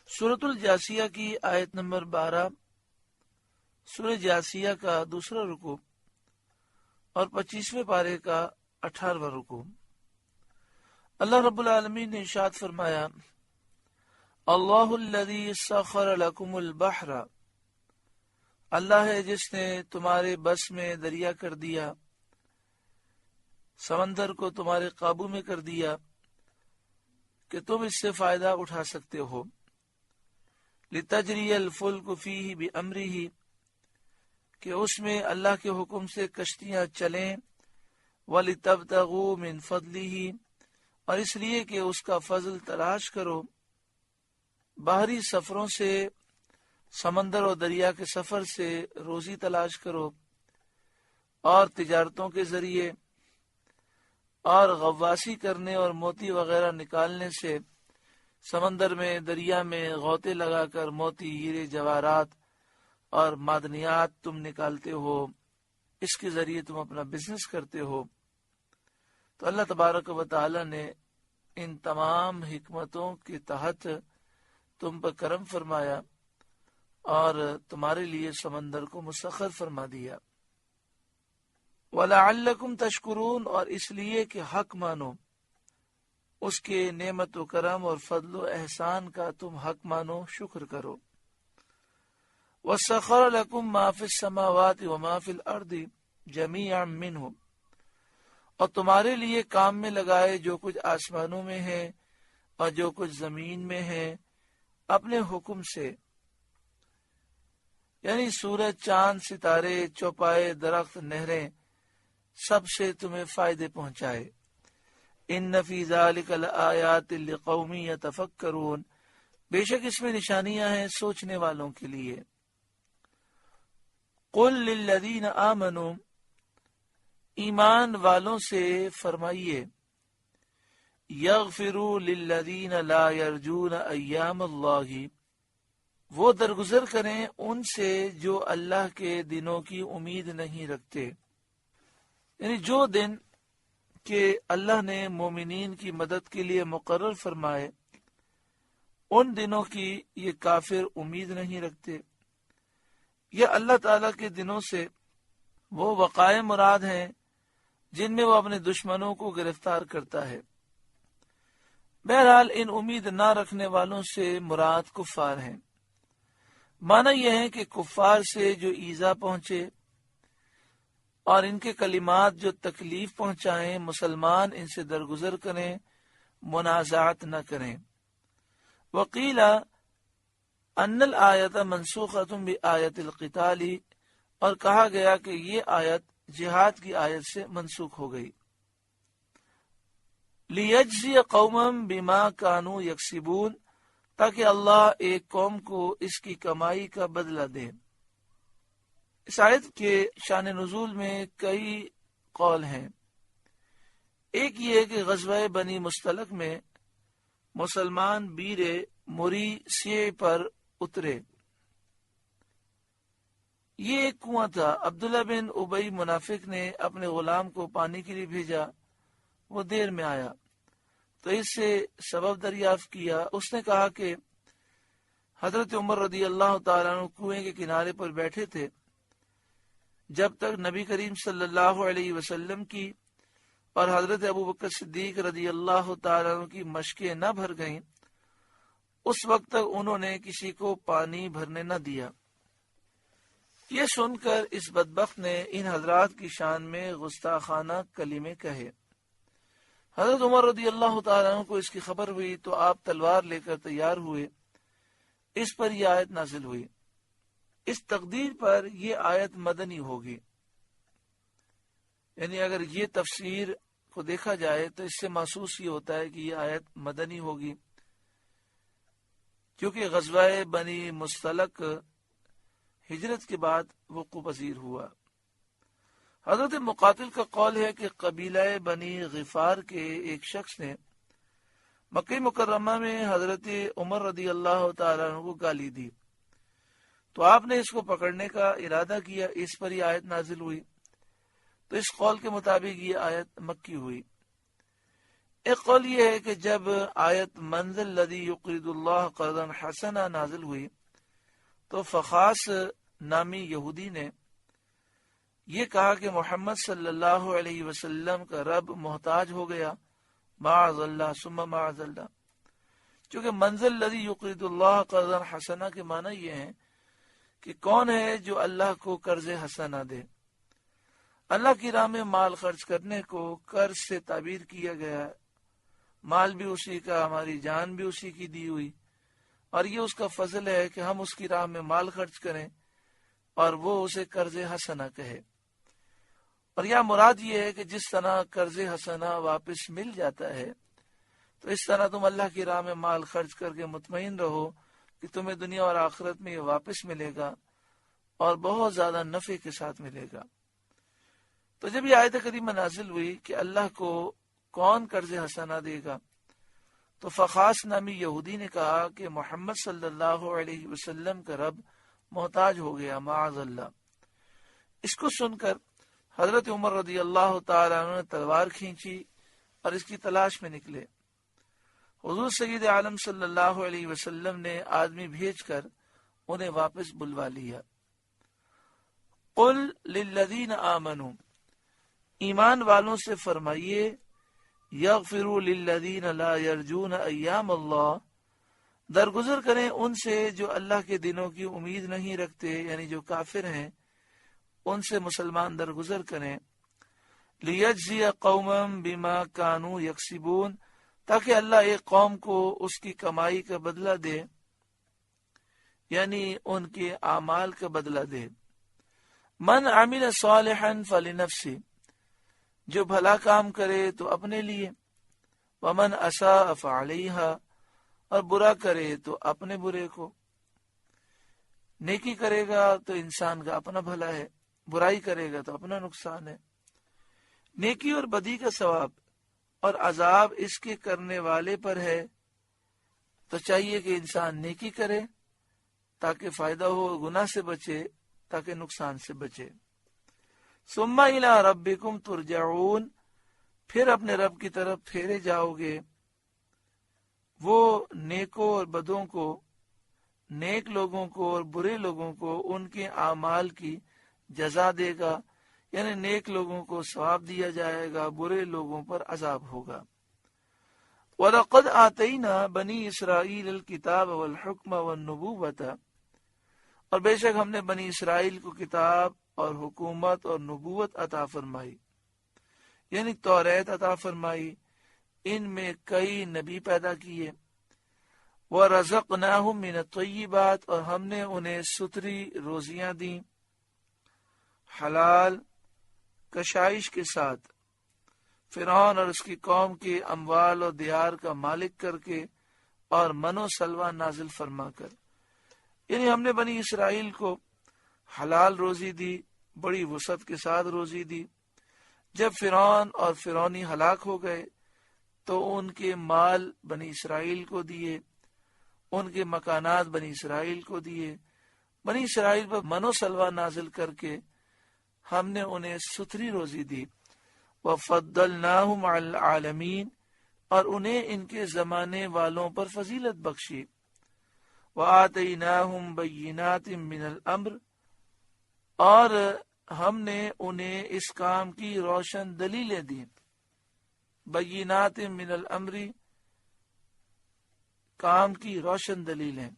سورۃ الجاسیہ کی آیت نمبر 12، سورہ جاسیہ کا دوسرا رکوع اور 25ویں پارے کا 18واں رکوع۔ اللہ رب العالمین نے ارشاد فرمایا، اللہ الذی سخر لکم البحر، اللہ ہے جس نے تمہارے بس میں دریا کر دیا، سمندر کو تمہارے قابو میں کر دیا کہ تم اس سے فائدہ اٹھا سکتے ہو۔ لتجری الفلک فیہ بامرہ، کہ اس میں اللہ کے حکم سے کشتیاں چلیں، ولتبتغوا من فضلہ، اور اس لیے کہ اس کا فضل تلاش کرو۔ باہری سفروں سے، سمندر اور دریا کے سفر سے روزی تلاش کرو، اور تجارتوں کے ذریعے اور غواصی کرنے اور موتی وغیرہ نکالنے سے، سمندر میں دریا میں غوطے لگا کر موتی، ہیرے، جواہرات اور معدنیات تم نکالتے ہو، اس کے ذریعے تم اپنا بزنس کرتے ہو۔ تو اللہ تبارک و تعالی نے ان تمام حکمتوں کے تحت تم پر کرم فرمایا اور تمہارے لیے سمندر کو مسخر فرما دیا۔ وَلَعَلَّكُمْ تَشْكُرُونَ، اور اس لیے کہ حق مانو، اس کے نعمت و کرم اور فضل و احسان کا تم حق مانو، شکر کرو۔ وَسَخَّرَ لَكُم مَّا فِي السَّمَاوَاتِ وَمَا فِي الْأَرْضِ جَمِيعًا مِّنْهُ، اور تمہارے لیے کام میں لگائے جو کچھ آسمانوں میں ہے اور جو کچھ زمین میں ہے، اپنے حکم سے، یعنی سورج، چاند، ستارے، چوپائے، درخت، نہریں، سب سے تمہیں فائدے پہنچائے۔ ان فی ذلک لآیات لقوم یتفکرون، بے شک اس میں نشانیاں ہیں سوچنے والوں کے لیے۔ قل للذین آمنوا، ایمان والوں سے فرمائیے، یغفروا للذین لا یرجون ایام اللہ، وہ درگزر کریں ان سے جو اللہ کے دنوں کی امید نہیں رکھتے، یعنی جو دن کہ اللہ نے مومنین کی مدد کے لیے مقرر فرمائے، ان دنوں کی یہ کافر امید نہیں رکھتے۔ یہ اللہ تعالیٰ کے دنوں سے وہ وقائع مراد ہیں جن میں وہ اپنے دشمنوں کو گرفتار کرتا ہے۔ بہرحال ان امید نہ رکھنے والوں سے مراد کفار ہیں۔ معنی یہ ہے کہ کفار سے جو ایذا پہنچے اور ان کے کلمات جو تکلیف پہنچائیں، مسلمان ان سے درگزر کریں، منازعات نہ کریں۔ وقیل ان الآیت منسوخۃ بآیت القتال، اور کہا گیا کہ یہ آیت جہاد کی آیت سے منسوخ ہو گئی۔ لیجزی قوما بما کانوا یکسبون، تاکہ اللہ ایک قوم کو اس کی کمائی کا بدلہ دے۔ اس آیت کے شان نزول میں کئی قول ہیں۔ ایک یہ کہ غزوہ بنی مستلق میں مسلمان بیر مریسیہ پر اترے۔ یہ ایک کنواں تھا، عبداللہ بن ابی منافق نے اپنے غلام کو پانی کے لیے بھیجا، وہ دیر میں آیا تو اس سے سبب دریافت کیا۔ اس نے کہا کہ حضرت عمر رضی اللہ تعالیٰ عنہ کنویں کے کنارے پر بیٹھے تھے جب تک نبی کریم صلی اللہ علیہ وسلم کی اور حضرت ابوبکر صدیق رضی اللہ تعالیٰ عنہ کی مشقیں نہ بھر گئیں، اس وقت تک انہوں نے کسی کو پانی بھرنے نہ دیا۔ یہ سن کر اس بدبخت نے ان حضرات کی شان میں گستاخانہ کلمے کہے۔ حضرت عمر رضی اللہ تعالیٰ عنہ کو اس کی خبر ہوئی تو آپ تلوار لے کر تیار ہوئے۔ اس پر یہ آیت نازل ہوئی۔ اس تقدیر پر یہ آیت مدنی ہوگی، یعنی اگر یہ تفسیر کو دیکھا جائے تو اس سے محسوس یہ ہوتا ہے کہ یہ آیت مدنی ہوگی، کیونکہ غزوہ بنی مستلق ہجرت کے بعد وقوع پذیر ہوا۔ حضرت مقاتل کا قول ہے کہ قبیلہ بنی غفار کے ایک شخص نے مکہ مکرمہ میں حضرت عمر رضی اللہ تعالیٰ عنہ کو گالی دی تو آپ نے اس کو پکڑنے کا ارادہ کیا، اس پر یہ آیت نازل ہوئی۔ تو اس قول کے مطابق یہ آیت مکی ہوئی۔ ایک قول یہ ہے کہ جب آیت من ذا الذی یقرض اللہ قرضا حسنا نازل ہوئی تو فخاس نامی یہودی نے یہ کہا کہ محمد صلی اللہ علیہ وسلم کا رب محتاج ہو گیا، معاذ اللہ ثم معاذ اللہ۔ چونکہ من ذا الذی یقرض اللہ قرضا حسنا کے معنی یہ ہیں کہ کون ہے جو اللہ کو قرض حسنا دے۔ اللہ کی راہ میں مال خرچ کرنے کو قرض سے تعبیر کیا گیا ہے۔ مال بھی اسی کا، ہماری جان بھی اسی کی دی ہوئی، اور یہ اس کا فضل ہے کہ ہم اس کی راہ میں مال خرچ کریں اور وہ اسے قرض حسنا کہے۔ اور یہاں مراد یہ ہے کہ جس طرح قرض حسنا واپس مل جاتا ہے تو اس طرح تم اللہ کی راہ میں مال خرچ کر کے مطمئن رہو کہ تمہیں دنیا اور آخرت میں یہ واپس ملے گا اور بہت زیادہ نفع کے ساتھ ملے گا۔ تو جب یہ آیت کریمہ نازل ہوئی کہ اللہ کو کون قرض حسنا دے گا تو فخاس نامی یہودی نے کہا کہ محمد صلی اللہ علیہ وسلم کا رب محتاج ہو گیا، معاذ اللہ۔ اس کو سن کر حضرت عمر رضی اللہ تعالیٰ عنہ نے تلوار کھینچی اور اس کی تلاش میں نکلے۔ حضور سید عالم صلی اللہ علیہ وسلم نے آدمی بھیج کر انہیں واپس بلوا لیا۔ قل للذین آمنوا، ایمان والوں سے فرمائیے، یغفروا للذین لا یرجون ایام اللہ، درگزر کریں ان سے جو اللہ کے دنوں کی امید نہیں رکھتے، یعنی جو کافر ہیں ان سے مسلمان درگزر کریں۔ لیجزی قوما بما کانوا یکسبون، تاکہ اللہ ایک قوم کو اس کی کمائی کا بدلہ دے، یعنی ان کے اعمال کا بدلہ دے۔ من عمل صالحا فلنفسہ، جو بھلا کام کرے تو اپنے لیے، ومن اساء فعلیہا، اور برا کرے تو اپنے برے کو۔ نیکی کرے گا تو انسان کا اپنا بھلا ہے، برائی کرے گا تو اپنا نقصان ہے۔ نیکی اور بدی کا ثواب اور عذاب اس کے کرنے والے پر ہے، تو چاہیے کہ انسان نیکی کرے تاکہ فائدہ ہو، گناہ سے بچے تاکہ نقصان سے بچے۔ ثم الی ربکم ترجعون، پھر اپنے رب کی طرف پھیرے جاؤ گے۔ وہ نیکوں اور بدوں کو، نیک لوگوں کو اور برے لوگوں کو ان کے اعمال کی جزا دے گا، یعنی نیک لوگوں کو ثواب دیا جائے گا، برے لوگوں پر عذاب ہوگا۔ وَلَقَدْ آتَيْنَا بَنِي إِسْرَائِيلَ الْكِتَابَ وَالْحُكْمَ وَالنُّبُوَّةَ، اور بے شک ہم نے بنی اسرائیل کو کتاب اور حکومت اور نبوت عطا فرمائی، یعنی توریت عطا فرمائی، ان میں کئی نبی پیدا کیے۔ وَرَزَقْنَاهُمْ مِنَ الطَّيِّبَاتِ، اور ہم نے انہیں ستری روزیاں دیں، حلال کشائش کے ساتھ، فرعون اور اس کی قوم کے اموال اور دیار کا مالک کر کے اور من و سلوہ نازل فرما کر، یعنی ہم نے بنی اسرائیل کو حلال روزی دی، بڑی وسعت کے ساتھ روزی دی۔ جب فرعون اور فرعونی ہلاک ہو گئے تو ان کے مال بنی اسرائیل کو دیے، ان کے مکانات بنی اسرائیل کو دیے، بنی اسرائیل پر من و سلوہ نازل کر کے ہم نے انہیں ستری روزی دی۔ وَفَضَّلْنَاهُمْ عَلَى الْعَالَمِينَ، اور انہیں ان کے زمانے والوں پر فضیلت بخشی۔ وَآتَيْنَاهُمْ بَيِّنَاتٍ مِّنَ الْأَمْرِ، اور ہم نے انہیں اس کام کی روشن دلیلیں دی۔ بینات من الامر، کام کی روشن دلیلیں،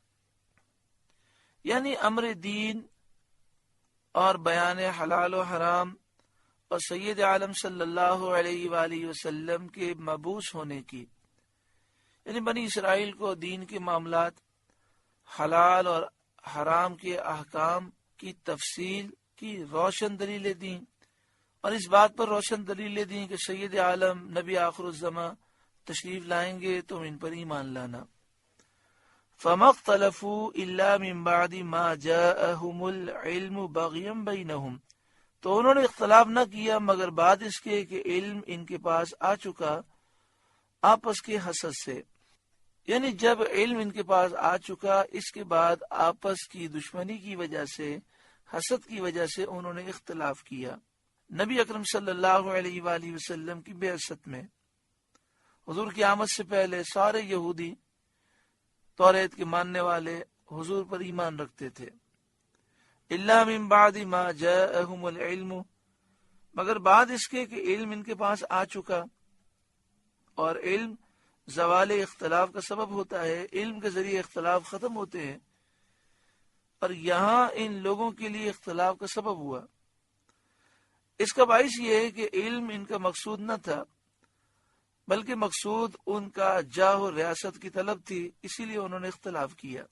یعنی امر دین اور بیان حلال و حرام اور سید عالم صلی اللہ علیہ وآلہ وسلم کے مبعوث ہونے کی، یعنی بنی اسرائیل کو دین کے معاملات، حلال اور حرام کے احکام کی تفصیل کی روشن دلیلیں دیں، اور اس بات پر روشن دلیلیں دیں کہ سید عالم نبی آخر الزماں تشریف لائیں گے، تم ان پر ایمان لانا۔ فَمَا اخْتَلَفُوا إِلَّا مِن بَعْدِ مَا جَاءَهُمُ الْعِلْمُ بَغْيًا بَيْنَهُمْ، تو انہوں نے اختلاف نہ کیا مگر بعد اس کے کہ علم ان کے پاس آ چکا آپس کے حسد سے، یعنی جب علم ان کے پاس آ چکا اس کے بعد آپس کی دشمنی کی وجہ سے، حسد کی وجہ سے انہوں نے اختلاف کیا۔ نبی اکرم صلی اللہ علیہ وآلہ وسلم کی بعثت میں حضور کی آمد سے پہلے سارے یہودی توریت کے ماننے والے حضور پر ایمان رکھتے تھے. الا من بعد ما جاءهم العلم، مگر بعد اس کے کہ علم ان کے پاس آ چکا. اور علم زوال اختلاف کا سبب ہوتا ہے، علم کے ذریعے اختلاف ختم ہوتے ہیں، اور یہاں ان لوگوں کے لیے اختلاف کا سبب ہوا. اس کا باعث یہ ہے کہ علم ان کا مقصود نہ تھا، بلکہ مقصود ان کا جاہ و ریاست کی طلب تھی، اسی لیے انہوں نے اختلاف کیا.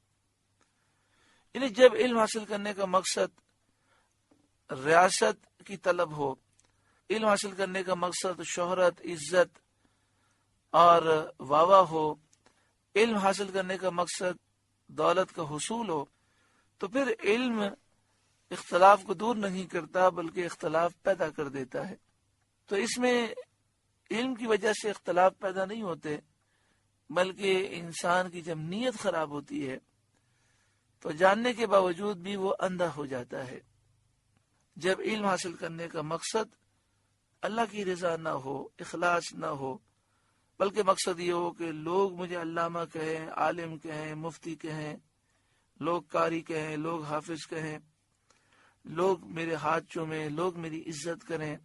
یعنی جب علم حاصل کرنے کا مقصد ریاست کی طلب ہو، علم حاصل کرنے کا مقصد شہرت، عزت اور واوا ہو، علم حاصل کرنے کا مقصد دولت کا حصول ہو، تو پھر علم اختلاف کو دور نہیں کرتا بلکہ اختلاف پیدا کر دیتا ہے. تو اس میں علم کی وجہ سے اختلاف پیدا نہیں ہوتے، بلکہ انسان کی جب نیت خراب ہوتی ہے تو جاننے کے باوجود بھی وہ اندھا ہو جاتا ہے. جب علم حاصل کرنے کا مقصد اللہ کی رضا نہ ہو، اخلاص نہ ہو، بلکہ مقصد یہ ہو کہ لوگ مجھے علامہ کہیں، عالم کہیں، مفتی کہیں، لوگ قاری کہیں، لوگ حافظ کہیں، لوگ میرے ہاتھ چومیں، لوگ میری عزت کریں،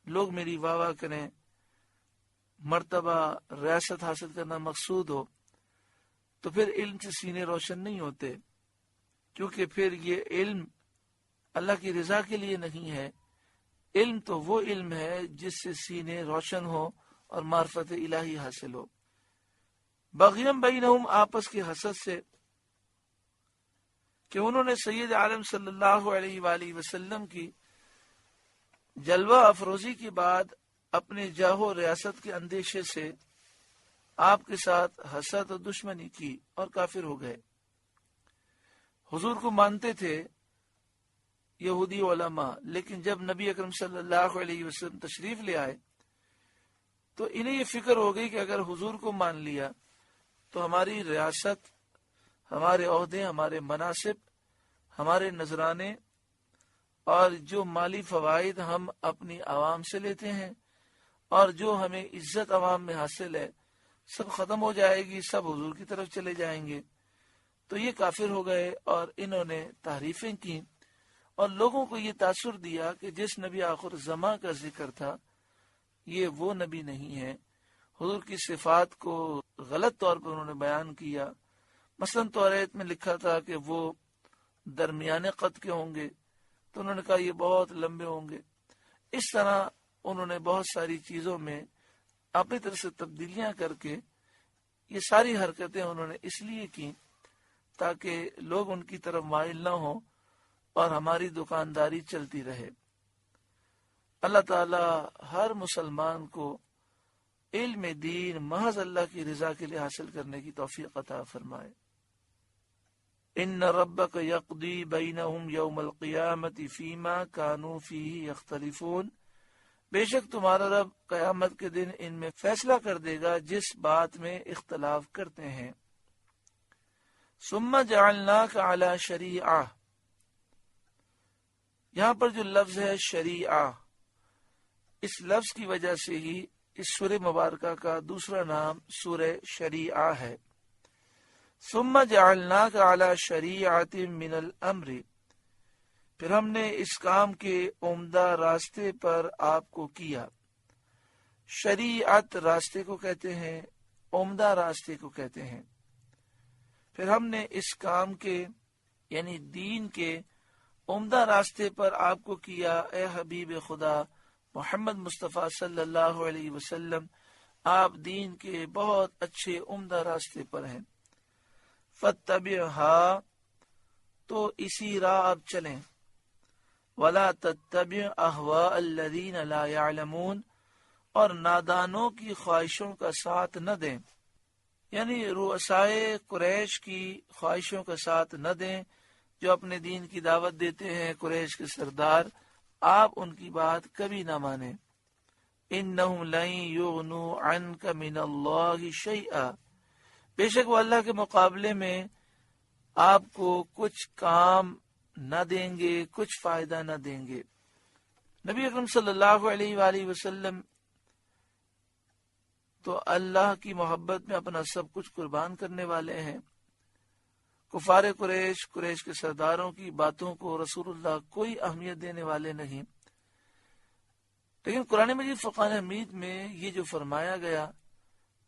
لوگ میری واہ واہ کریں، مرتبہ ریاست حاصل کرنا مقصود ہو، تو پھر علم سے سینے روشن نہیں ہوتے، کیونکہ پھر یہ علم اللہ کی رضا کے لیے نہیں ہے. علم تو وہ علم ہے جس سے سینے روشن ہو اور معرفت الہی حاصل ہو. بغیم بینہم، آپس کی حسد سے کہ انہوں نے سید عالم صلی اللہ علیہ وآلہ وسلم کی جلوہ افروزی کے بعد اپنے جاہ و ریاست کے اندیشے سے آپ کے ساتھ حسد و دشمنی کی اور کافر ہو گئے. حضور کو مانتے تھے یہودی علماء، لیکن جب نبی اکرم صلی اللہ علیہ وسلم تشریف لے آئے تو انہیں یہ فکر ہو گئی کہ اگر حضور کو مان لیا تو ہماری ریاست، ہمارے عہدے، ہمارے مناصب، ہمارے نذرانے اور جو مالی فوائد ہم اپنی عوام سے لیتے ہیں اور جو ہمیں عزت عوام میں حاصل ہے، سب ختم ہو جائے گی، سب حضور کی طرف چلے جائیں گے. تو یہ کافر ہو گئے اور انہوں نے تحریفیں کی اور لوگوں کو یہ تاثر دیا کہ جس نبی آخر زمان کا ذکر تھا یہ وہ نبی نہیں ہے. حضور کی صفات کو غلط طور پر انہوں نے بیان کیا. مثلا توریت میں لکھا تھا کہ وہ درمیانے قد کے ہوں گے، تو انہوں نے کہا یہ بہت لمبے ہوں گے. اس طرح انہوں نے بہت ساری چیزوں میں اپنی طرف سے تبدیلیاں کر کے یہ ساری حرکتیں انہوں نے اس لیے کی تاکہ لوگ ان کی طرف مائل نہ ہوں اور ہماری دکانداری چلتی رہے. اللہ تعالی ہر مسلمان کو علم دین محض اللہ کی رضا کے لیے حاصل کرنے کی توفیق عطا فرمائے. ان ربک یقضی بینہم یوم القیامت فیما کانوا فیہ یختلفون، بے شک تمہارا رب قیامت کے دن ان میں فیصلہ کر دے گا جس بات میں اختلاف کرتے ہیں. ثم جعلناک علی شریعہ، یہاں پر جو لفظ ہے شریعہ، اس لفظ کی وجہ سے ہی اس سورہ مبارکہ کا دوسرا نام سورہ شریعہ ہے. ثم جعلناک علی شریعۃ من الامر، پھر ہم نے اس کام کے عمدہ راستے پر آپ کو کیا. شریعت راستے کو کہتے ہیں، عمدہ راستے کو کہتے ہیں. پھر ہم نے اس کام کے یعنی دین کے عمدہ راستے پر آپ کو کیا. اے حبیب خدا محمد مصطفیٰ صلی اللہ علیہ وسلم، آپ دین کے بہت اچھے عمدہ راستے پر ہیں. فاتبعھا، تو اسی راہ آپ چلیں. ولا تتبع اہواء الذین لا یعلمون، اور نادانوں کی خواہشوں کا ساتھ نہ دیں، یعنی رؤسائے قریش کی خواہشوں کا ساتھ نہ دیں جو اپنے دین کی دعوت دیتے ہیں. قریش کے سردار، آپ ان کی بات کبھی نہ مانیں. انہم لن یغنوا عنک من اللہ شیئا، بے شک وہ اللہ کے مقابلے میں آپ کو کچھ کام نہ دیں گے، کچھ فائدہ نہ دیں گے. نبی اکرم صلی اللہ علیہ وآلہ وسلم تو اللہ کی محبت میں اپنا سب کچھ قربان کرنے والے ہیں۔ کفار قریش کے سرداروں کی باتوں کو رسول اللہ کوئی اہمیت دینے والے نہیں، لیکن قرآن مجید فرقان حمید میں یہ جو فرمایا گیا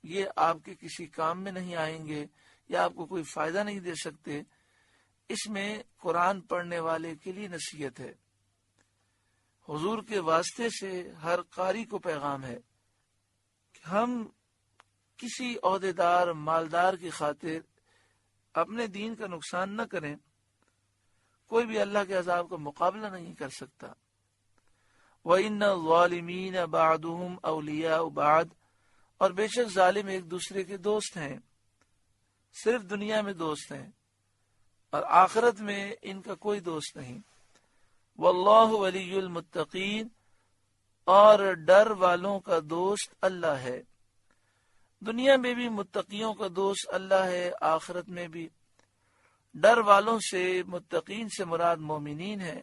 یہ آپ کے کسی کام میں نہیں آئیں گے یا آپ کو کوئی فائدہ نہیں دے سکتے، اس میں قرآن پڑھنے والے کے لیے نصیحت ہے۔ حضور کے واسطے سے ہر قاری کو پیغام ہے کہ ہم کسی عہدیدار مالدار کی خاطر اپنے دین کا نقصان نہ کریں۔ کوئی بھی اللہ کے عذاب کا مقابلہ نہیں کر سکتا۔ وَإِنَّ الظَّالِمِينَ بَعْضُهُمْ أَوْلِيَاءُ بَعْضٍ، اور بے شک ظالم ایک دوسرے کے دوست ہیں، صرف دنیا میں دوست ہیں اور آخرت میں ان کا کوئی دوست نہیں۔ وَاللَّهُ وَلِيُّ الْمُتَّقِينَ، اور ڈر والوں کا دوست اللہ ہے۔ دنیا میں بھی متقیوں کا دوست اللہ ہے، آخرت میں بھی۔ ڈر والوں سے متقین سے مراد مومنین ہے۔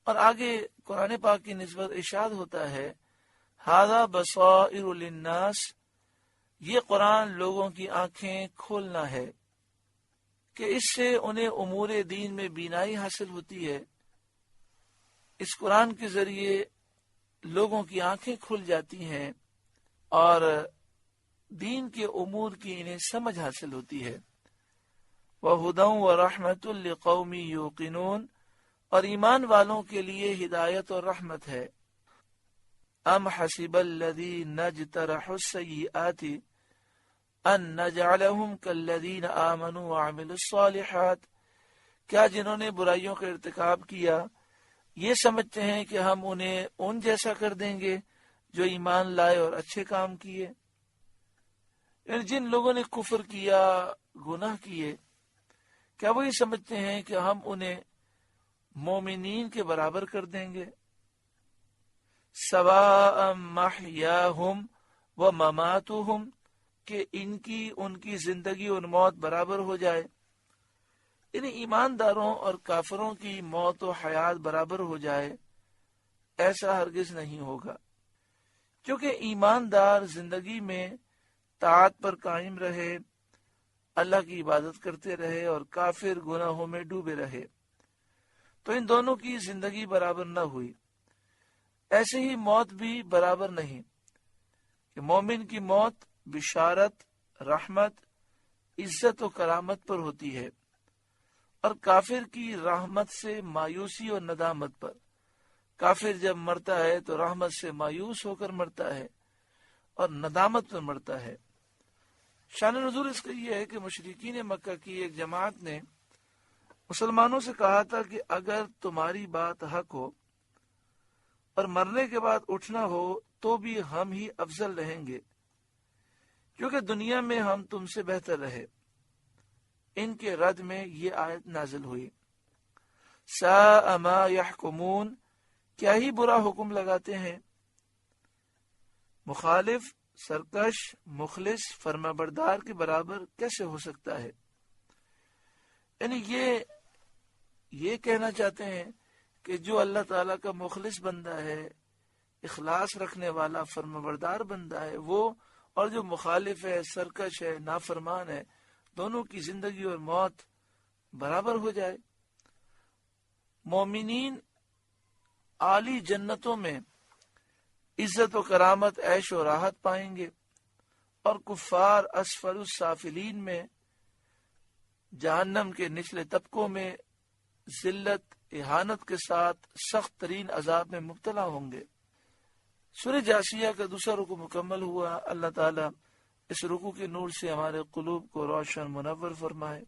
اور آگے قرآن پاک کی نسبت ارشاد ہوتا ہے ھذا بصائر للناس، یہ قرآن لوگوں کی آنکھیں کھولنا ہے کہ اس سے انہیں امور دین میں بینائی حاصل ہوتی ہے۔ اس قرآن کے ذریعے لوگوں کی آنکھیں کھل جاتی ہیں اور دین کے امور کی انہیں سمجھ حاصل ہوتی ہے۔ وَهُدًى وَرَحْمَةٌ لِقَوْمٍ يُوقِنُونَ، اور ایمان والوں کے لیے ہدایت اور رحمت ہے۔ ام حسب الذین اجترحوا السیئات ان نجعلهم كالذین آمنوا وعملوا الصالحات، کیا جنہوں نے برائیوں کا ارتکاب کیا یہ سمجھتے ہیں کہ ہم انہیں ان جیسا کر دیں گے جو ایمان لائے اور اچھے کام کیے؟ یعنی جن لوگوں نے کفر کیا، گناہ کیے، کیا وہی سمجھتے ہیں کہ ہم انہیں مومنین کے برابر کر دیں گے؟ سواء محیاہم و مماتہم، کہ ان کی زندگی اور موت برابر ہو جائے، یعنی ایمانداروں اور کافروں کی موت و حیات برابر ہو جائے، ایسا ہرگز نہیں ہوگا۔ کیونکہ ایماندار زندگی میں طاعت پر قائم رہے، اللہ کی عبادت کرتے رہے، اور کافر گناہوں میں ڈوبے رہے، تو ان دونوں کی زندگی برابر نہ ہوئی۔ ایسے ہی موت بھی برابر نہیں کہ مومن کی موت بشارت، رحمت، عزت و کرامت پر ہوتی ہے، اور کافر کی رحمت سے مایوسی اور ندامت پر۔ کافر جب مرتا ہے تو رحمت سے مایوس ہو کر مرتا ہے اور ندامت پر مرتا ہے۔ شان نزول اس کا یہ ہے کہ مشرکین مکہ کی ایک جماعت نے مسلمانوں سے کہا تھا کہ اگر تمہاری بات حق ہو اور مرنے کے بعد اٹھنا ہو تو بھی ہم ہی افضل رہیں گے، کیونکہ دنیا میں ہم تم سے بہتر رہے۔ ان کے رد میں یہ آیت نازل ہوئی ساء ما یحکمون، کیا ہی برا حکم لگاتے ہیں۔ مخالف، سرکش، مخلص، فرما بردار کے برابر کیسے ہو سکتا ہے؟ یعنی یہ کہنا چاہتے ہیں کہ جو اللہ تعالیٰ کا مخلص بندہ ہے، اخلاص رکھنے والا، فرما بردار بندہ ہے، وہ اور جو مخالف ہے، سرکش ہے، نافرمان ہے، دونوں کی زندگی اور موت برابر ہو جائے۔ مومنین اعلی جنتوں میں عزت و کرامت، عیش و راحت پائیں گے، اور کفار اسفل السافلین میں، جہنم کے نچلے طبقوں میں ذلت، اہانت کے ساتھ سخت ترین عذاب میں مبتلا ہوں گے۔ سورہ جاسیہ کا دوسرا رکوع مکمل ہوا۔ اللہ تعالیٰ اس رکوع کے نور سے ہمارے قلوب کو روشن منور فرمائے۔